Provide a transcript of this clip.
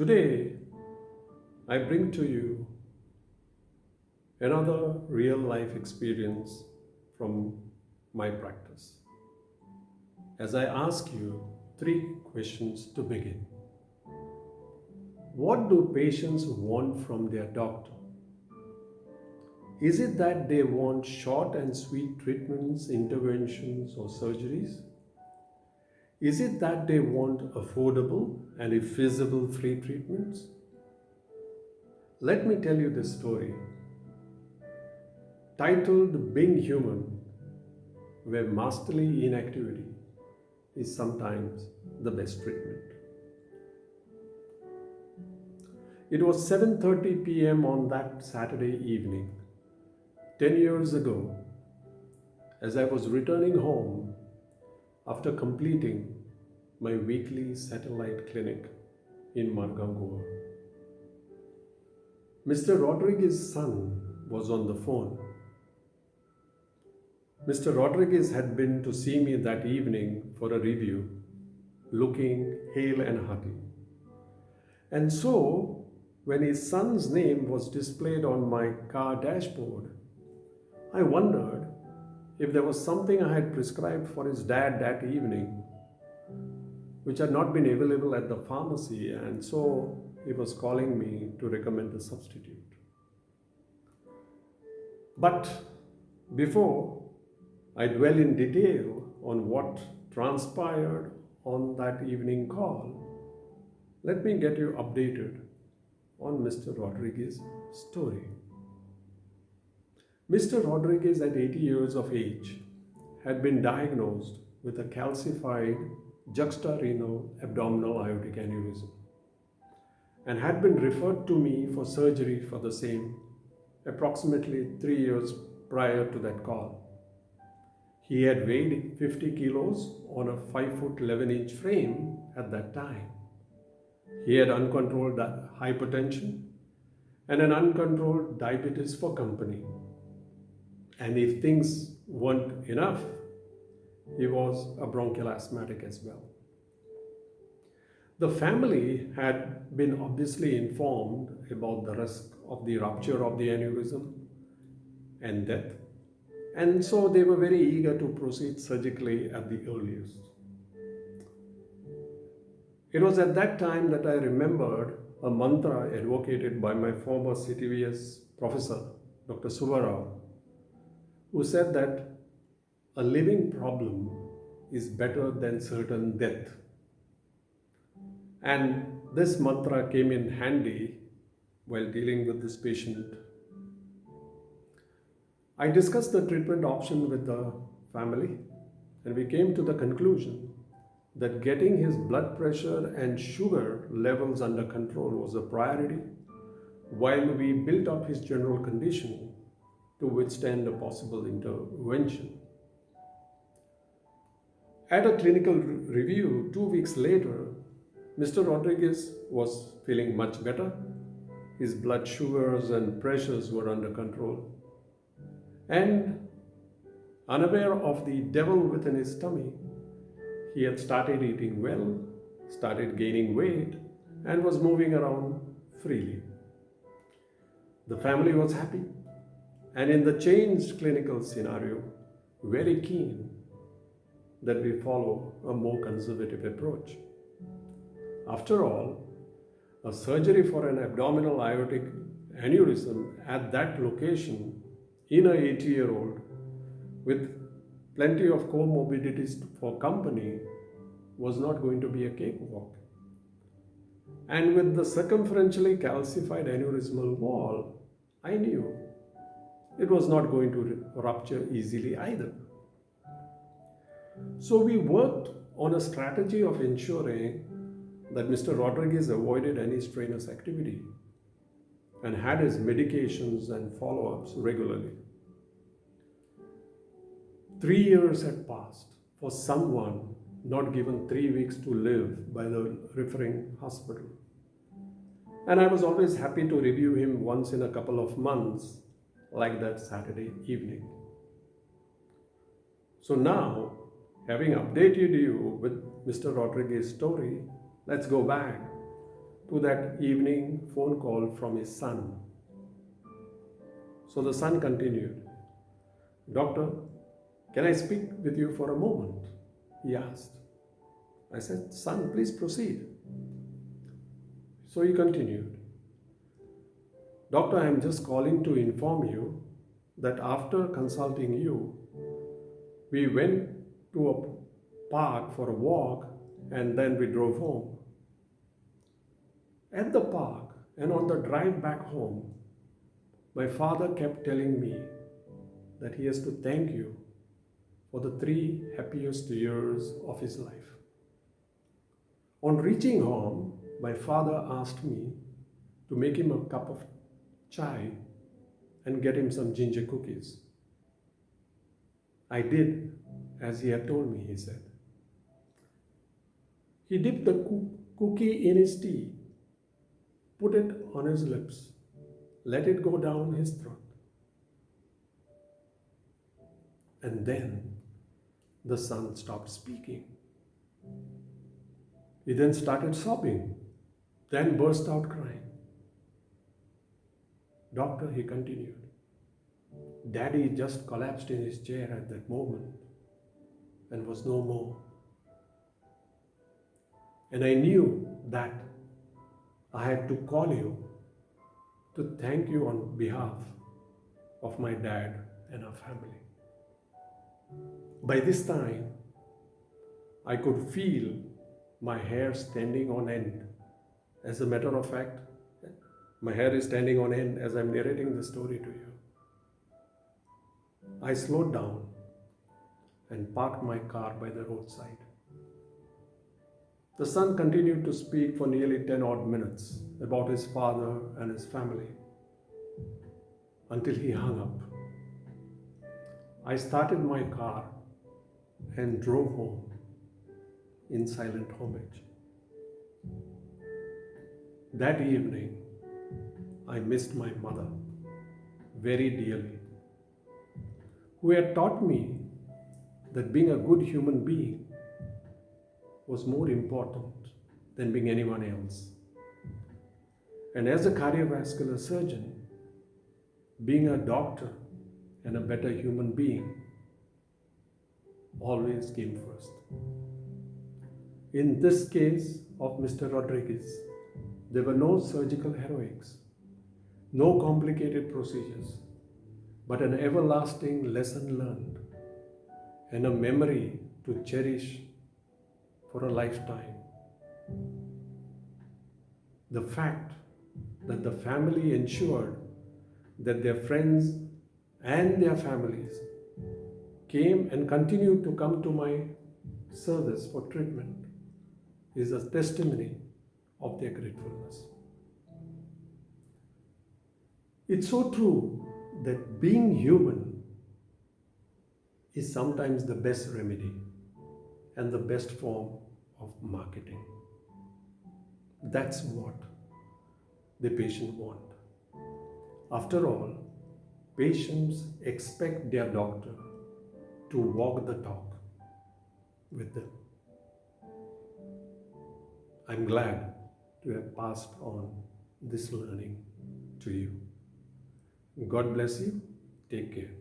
Today, I bring to you another real life experience from my practice as I ask you three questions to begin. What do patients want from their doctor? Is it that they want short and sweet treatments, interventions, or surgeries? Is it that they want affordable and, if feasible, free treatments? Let me tell you this story titled Being Human, where masterly inactivity is sometimes the best treatment. It was 7:30 p.m. on that Saturday evening, 10 years ago, as I was returning home after completing my weekly satellite clinic in Margam. Mr. Rodriguez's son was on the phone. Mr. Rodriguez had been to see me that evening for a review, looking hale and hearty. And so, when his son's name was displayed on my car dashboard, I wondered if there was something I had prescribed for his dad that evening, which had not been available at the pharmacy, and so he was calling me to recommend a substitute. But before I dwell in detail on what transpired on that evening call, let me get you updated on Mr. Rodriguez's story. Mr. Rodriguez, at 80 years of age, had been diagnosed with a calcified juxtarenal abdominal aortic aneurysm and had been referred to me for surgery for the same approximately 3 years prior to that call. He had weighed 50 kilos on a 5 foot 11 inch frame at that time. He had uncontrolled hypertension and an uncontrolled diabetes for company. And if things weren't enough, he was a bronchial asthmatic as well. The family had been obviously informed about the risk of the rupture of the aneurysm and death, and so they were very eager to proceed surgically at the earliest. It was at that time that I remembered a mantra advocated by my former CTVS professor, Dr. Subarao, who said that a living problem is better than certain death. And this mantra came in handy while dealing with this patient. I discussed the treatment option with the family, and we came to the conclusion that getting his blood pressure and sugar levels under control was a priority while we built up his general condition to withstand a possible intervention. At a clinical review 2 weeks later, Mr. Rodriguez was feeling much better. His blood sugars and pressures were under control. And unaware of the devil within his tummy, he had started eating well, started gaining weight, and was moving around freely. The family was happy, and in the changed clinical scenario, very keen that we follow a more conservative approach. After all, a surgery for an abdominal aortic aneurysm at that location in a 80-year-old with plenty of comorbidities for company was not going to be a cakewalk. And with the circumferentially calcified aneurysmal wall, I knew it was not going to rupture easily either. So we worked on a strategy of ensuring that Mr. Rodriguez avoided any strenuous activity and had his medications and follow-ups regularly. 3 years had passed for someone not given 3 weeks to live by the referring hospital. And I was always happy to review him once in a couple of months, like that Saturday evening. So now, having updated you with Mr. Rodriguez's story, let's go back to that evening phone call from his son. So the son continued, "Doctor, can I speak with you for a moment?" he asked. I said, "Son, please proceed." So he continued, "Doctor, I am just calling to inform you that after consulting you, we went to a park for a walk and then we drove home. At the park and on the drive back home, my father kept telling me that he has to thank you for the 3 happiest years of his life. On reaching home, my father asked me to make him a cup of chai and get him some ginger cookies. I did as he had told me, he said. He dipped the cookie in his tea, put it on his lips, let it go down his throat. And then the son stopped speaking. He then started sobbing, then burst out crying. Doctor, he continued, Daddy just collapsed in his chair at that moment and was no more. And I knew that I had to call you to thank you on behalf of my dad and our family. By this time, I could feel my hair standing on end. As a matter of fact, my hair is standing on end as I'm narrating the story to you. I slowed down and parked my car by the roadside. The son continued to speak for nearly 10 odd minutes about his father and his family until he hung up. I started my car and drove home in silent homage. That evening, I missed my mother very dearly, who had taught me that being a good human being was more important than being anyone else. And as a cardiovascular surgeon, being a doctor and a better human being always came first. In this case of Mr. Rodriguez, there were no surgical heroics, no complicated procedures, but an everlasting lesson learned and a memory to cherish for a lifetime. The fact that the family ensured that their friends and their families came and continued to come to my service for treatment is a testimony of their gratefulness. It's so true that being human is sometimes the best remedy and the best form of marketing. That's what the patient want. After all, patients expect their doctor to walk the talk with them. I'm glad to have passed on this learning to you. God bless you. Take care.